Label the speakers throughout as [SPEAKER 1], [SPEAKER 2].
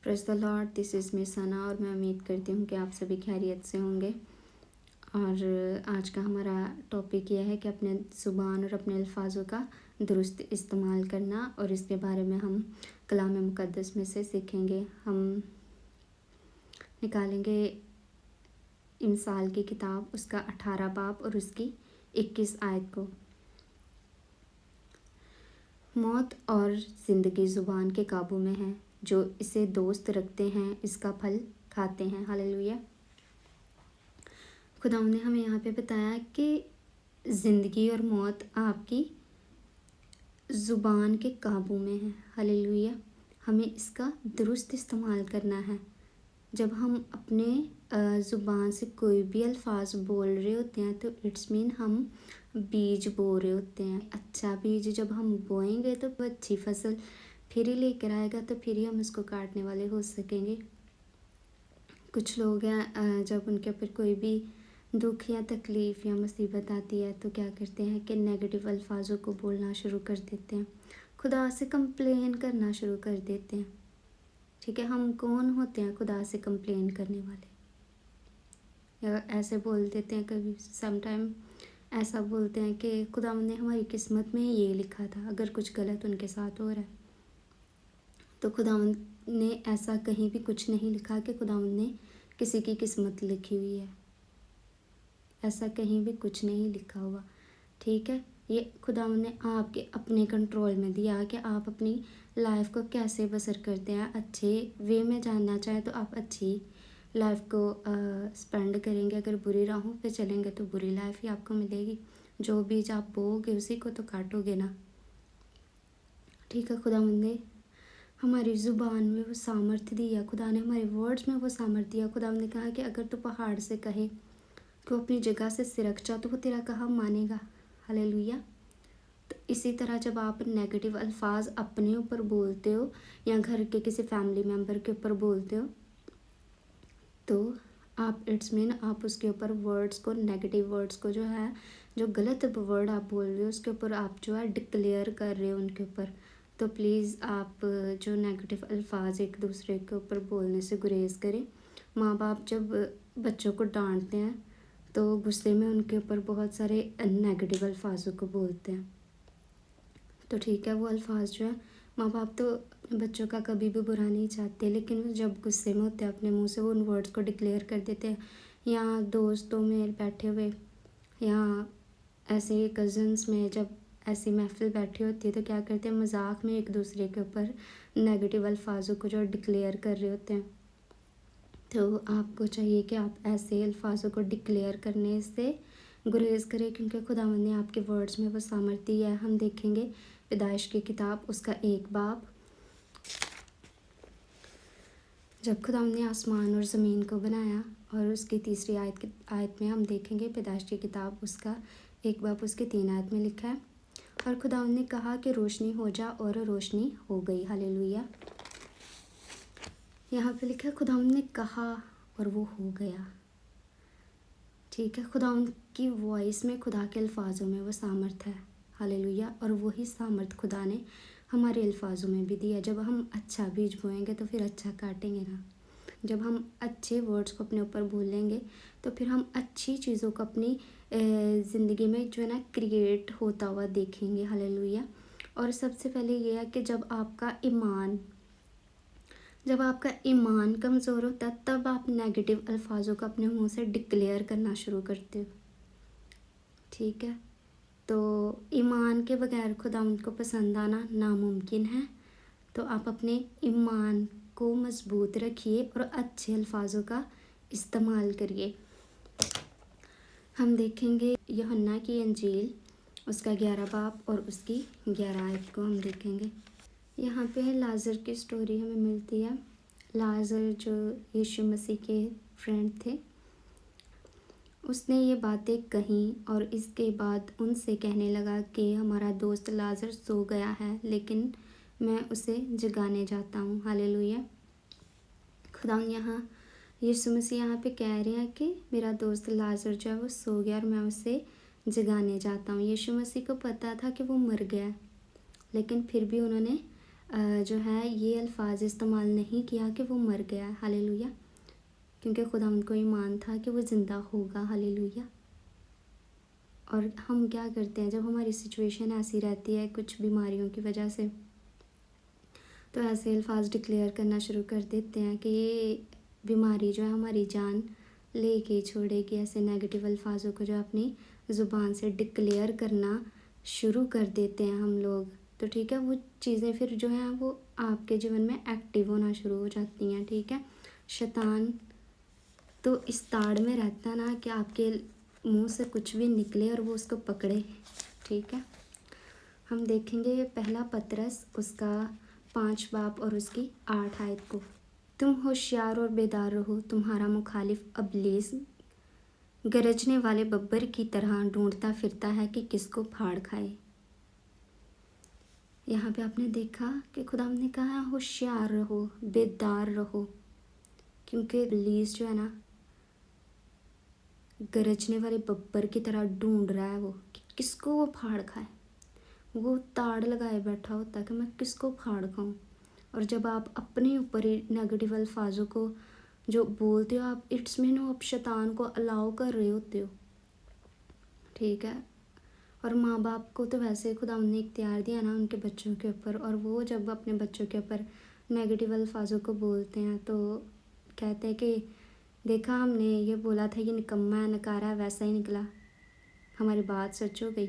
[SPEAKER 1] Praise the Lord, this is me Sana और मैं उम्मीद करती हूँ कि आप सभी खैरियत से होंगे। और आज का हमारा टॉपिक यह है कि अपने ज़ुबान और अपने अल्फाज़ों का दुरुस्त इस्तेमाल करना, और इसके बारे में हम कलाम मुक़द्दस में से सीखेंगे। हम निकालेंगे इमसाल की किताब, उसका 18 बाब और उसकी 21 आयत को। मौत और ज़िंदगी ज़ुबान के काबू में है, जो इसे दोस्त रखते हैं इसका फल खाते हैं। हालेलुया। खुदा ने हमें यहाँ पे बताया कि ज़िंदगी और मौत आपकी ज़ुबान के काबू में है। हालेलुया। हमें इसका दुरुस्त इस्तेमाल करना है। जब हम अपने ज़ुबान से कोई भी अल्फाज बोल रहे होते हैं तो इट्स मीन हम बीज बो रहे होते हैं। अच्छा बीज जब हम बोएंगे तो अच्छी फसल फिर ही लेकर आएगा, तो फिर ही हम इसको काटने वाले हो सकेंगे। कुछ लोग हैं जब उनके ऊपर कोई भी दुख या तकलीफ़ या मुसीबत आती है तो क्या करते हैं कि नेगेटिव अल्फाजों को बोलना शुरू कर देते हैं, खुदा से कंप्लेन करना शुरू कर देते हैं। ठीक है, हम कौन होते हैं खुदा से कंप्लेन करने वाले? या ऐसे बोल देते हैं कभी समटाइम ऐसा बोलते हैं कि खुदा ने हमारी किस्मत में ये लिखा था। अगर कुछ गलत उनके साथ हो रहा है तो खुदा ने ऐसा कहीं भी कुछ नहीं लिखा कि खुदा ने किसी की किस्मत लिखी हुई है। ऐसा कहीं भी कुछ नहीं लिखा हुआ। ठीक है, ये खुदा ने आपके अपने कंट्रोल में दिया कि आप अपनी लाइफ को कैसे बसर करते हैं। अच्छे वे में जानना चाहें तो आप अच्छी लाइफ को स्पेंड करेंगे। अगर बुरी राहों पे चलेंगे तो बुरी लाइफ ही आपको मिलेगी। जो बीज आप बोओगे उसी को तो काटोगे ना। ठीक है, खुदा ने हमारी ज़ुबान में वो सामर्थ्य दिया, खुदा ने हमारे वर्ड्स में वो सामर्थ्य दिया। खुदा ने कहा कि अगर तू पहाड़ से कहे कि वो अपनी जगह से सिरक जा तो वो तेरा कहा मानेगा। हालेलुया। तो इसी तरह जब आप नेगेटिव अल्फाज अपने ऊपर बोलते हो या घर के किसी फैमिली मेम्बर के ऊपर बोलते हो तो आप इट्स मीन आप उसके ऊपर वर्ड्स को, नेगेटिव वर्ड्स को जो है, जो गलत वर्ड आप बोल रहे हो उसके ऊपर आप जो है डिक्लेयर कर रहे हो उनके ऊपर। तो प्लीज़ आप जो नेगेटिव अल्फाज एक दूसरे के ऊपर बोलने से गुरेज करें। माँ बाप जब बच्चों को डांटते हैं तो गुस्से में उनके ऊपर बहुत सारे नेगेटिव अल्फाजों को बोलते हैं। तो ठीक है, वो अल्फाज जो है, माँ बाप तो अपने बच्चों का कभी भी बुरा नहीं चाहते, लेकिन वो जब गुस्से में होते हैं अपने मुंह से वो उन वर्ड्स को डिक्लेयर कर देते हैं। या दोस्तों में बैठे हुए या ऐसे कज़न्स में जब ऐसी महफिल बैठी होती है तो क्या करते हैं, मजाक में एक दूसरे के ऊपर नेगेटिव अल्फाजों को जो डिक्लेयर कर रहे होते हैं। तो आपको चाहिए कि आप ऐसे अल्फाजों को डिक्लेयर करने से गुरेज करें, क्योंकि खुदावंद ने आपके वर्ड्स में वो सामर्थ्य है। हम देखेंगे पैदाइश की किताब, उसका 1 बाब। जब खुदावंद ने आसमान और ज़मीन को बनाया, और उसकी 3री आयत में हम देखेंगे पैदाइश की किताब, उसका 1 बाब उसके 3 आयत में लिखा है, और खुदावंद ने कहा कि रोशनी हो जा, और रोशनी हो गई। हालेलुया। यहाँ पे लिखा है खुदावंद ने कहा और वो हो गया। ठीक है, खुदा की वॉइस में, खुदा के अल्फाजों में वो सामर्थ्य है। हालेलुया। और वही सामर्थ्य खुदा ने हमारे अल्फाजों में भी दिया। जब हम अच्छा बीज बोएंगे तो फिर अच्छा काटेंगे ना। जब हम अच्छे वर्ड्स को अपने ऊपर बोलेंगे तो फिर हम अच्छी चीज़ों को अपनी ज़िंदगी में जो है ना क्रिएट होता हुआ देखेंगे। हालेलुया। और सबसे पहले ये है कि जब आपका ईमान कमज़ोर होता है तब आप नेगेटिव अल्फाजों को अपने मुंह से डिक्लेयर करना शुरू करते हो। ठीक है, तो ईमान के बगैर खुदा उनको पसंद आना नामुमकिन है। तो आप अपने ईमान को मजबूत रखिए और अच्छे अल्फाजों का इस्तेमाल करिए। हम देखेंगे यूहन्ना की इंजील, उसका 11 बाब और उसकी 11 आयत को हम देखेंगे। यहाँ पे लाज़र की स्टोरी हमें मिलती है। लाज़र जो यीशु मसीह के फ्रेंड थे, उसने ये बातें कहीं और इसके बाद उनसे कहने लगा कि हमारा दोस्त लाज़र सो गया है, लेकिन मैं उसे जगाने जाता हूँ। हालेलुया। खुदा यहाँ यीशु मसीह यहाँ पे कह रहे हैं कि मेरा दोस्त लाज़र जो है वो सो गया और मैं उसे जगाने जाता हूँ। यीशु मसीह को पता था कि वो मर गया, लेकिन फिर भी उन्होंने जो है ये अल्फाज इस्तेमाल नहीं किया कि वो मर गया, हालेलुया, क्योंकि खुदावंद को ईमान था कि वो ज़िंदा होगा, हालेलुया। और हम क्या करते हैं, जब हमारी सिचुएशन ऐसी रहती है कुछ बीमारियों की वजह से, तो ऐसे अल्फाज डिक्लेयर करना शुरू कर देते हैं कि ये बीमारी जो है हमारी जान लेके छोड़ेगी। ऐसे नेगेटिव अल्फाजों को जो अपनी ज़ुबान से डिक्लेयर करना शुरू कर देते हैं हम लोग, तो ठीक है, वो चीज़ें फिर जो हैं वो आपके जीवन में एक्टिव होना शुरू हो जाती हैं, ठीक है। शैतान तो इस ताड़ में रहता है ना कि आपके मुंह से कुछ भी निकले और वो उसको पकड़े, ठीक है। हम देखेंगे पहला पतरस उसका 5 बाब और उसकी 8 आयत को। तुम होशियार और बेदार रहो, तुम्हारा मुखालिफ इब्लीस गरजने वाले बब्बर की तरह ढूंढता फिरता है कि किसको फाड़ खाए। यहाँ पे आपने देखा कि खुदा ने कहा होशियार रहो, बेदार रहो, क्योंकि इब्लीस जो है ना गरजने वाले बब्बर की तरह ढूंढ रहा है वो कि किसको वो फाड़ खाए। वो ताड़ लगाए बैठा होता है कि मैं किसको फाड़ खाऊं। और जब आप अपने ऊपर ही नेगेटिव अल्फाजों को जो बोलते हो, आप इट्स मीन आप शैतान को अलाउ कर रहे होते हो, ठीक है। और माँ बाप को तो वैसे खुदा ने इख्तियार दिया ना उनके बच्चों के ऊपर, और वो जब अपने बच्चों के ऊपर नेगेटिव अल्फाजों को बोलते हैं तो कहते हैं कि देखा हमने ये बोला था ये निकम्मा है, नकारा है, वैसा ही निकला, हमारी बात सच हो गई।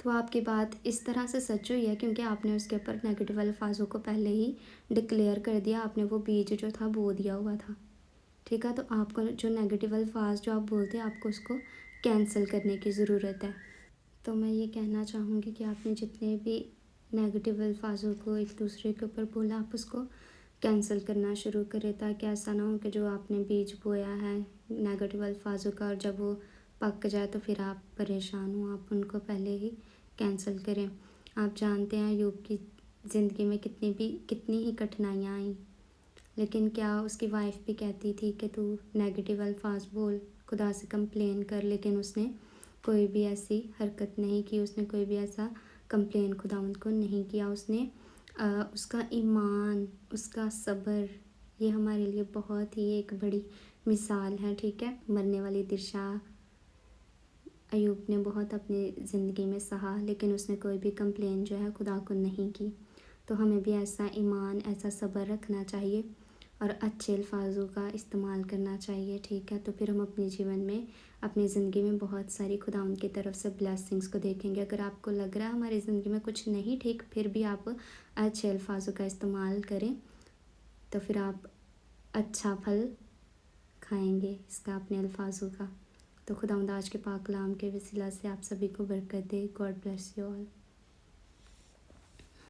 [SPEAKER 1] तो आपकी बात इस तरह से सच हुई है क्योंकि आपने उसके ऊपर नेगेटिव अल्फाजों को पहले ही डिक्लेयर कर दिया, आपने वो बीज जो था बो दिया हुआ था, ठीक है। तो आपको जो नेगेटिव अल्फाज जो आप बोलते हैं आपको उसको कैंसिल करने की ज़रूरत है। तो मैं ये कहना चाहूँगी कि आपने जितने भी नेगेटिव अल्फाजों को एक दूसरे के ऊपर बोला आप उसको कैंसिल करना शुरू करें, ताकि ऐसा ना हो कि जो आपने बीज बोया है नेगेटिव अल्फाजों का और जब वो पक जाए तो फिर आप परेशान हो। आप उनको पहले ही कैंसिल करें। आप जानते हैं अय्यूब की ज़िंदगी में कितनी ही कठिनाइयाँ आई, लेकिन क्या उसकी वाइफ भी कहती थी कि तू नेगेटिव अल्फाज बोल, खुदा से कंप्लेन कर, लेकिन उसने कोई भी ऐसी हरकत नहीं की, उसने कोई भी ऐसा कंप्लेन खुदावंद को नहीं किया। उसने उसका ईमान, उसका सब्र, ये हमारे लिए बहुत ही एक बड़ी मिसाल है, ठीक है। मरने वाली दिशा अय्यूब ने बहुत अपनी ज़िंदगी में सहा, लेकिन उसने कोई भी कंप्लेन जो है खुदा को नहीं की। तो हमें भी ऐसा ईमान, ऐसा सब्र रखना चाहिए और अच्छे अल्फाजों का इस्तेमाल करना चाहिए, ठीक है। तो फिर हम अपने जीवन में, अपनी ज़िंदगी में बहुत सारी खुदावंद की तरफ से ब्लेसिंग्स को देखेंगे। अगर आपको लग रहा है हमारी ज़िंदगी में कुछ नहीं ठीक, फिर भी आप अच्छे अल्फाजों का इस्तेमाल करें तो फिर आप अच्छा फल खाएंगे इसका, अपने अल्फाजों का। तो खुदावंद आज के पाक कलाम के वसीला से आप सभी को बरकत दे। God bless you all.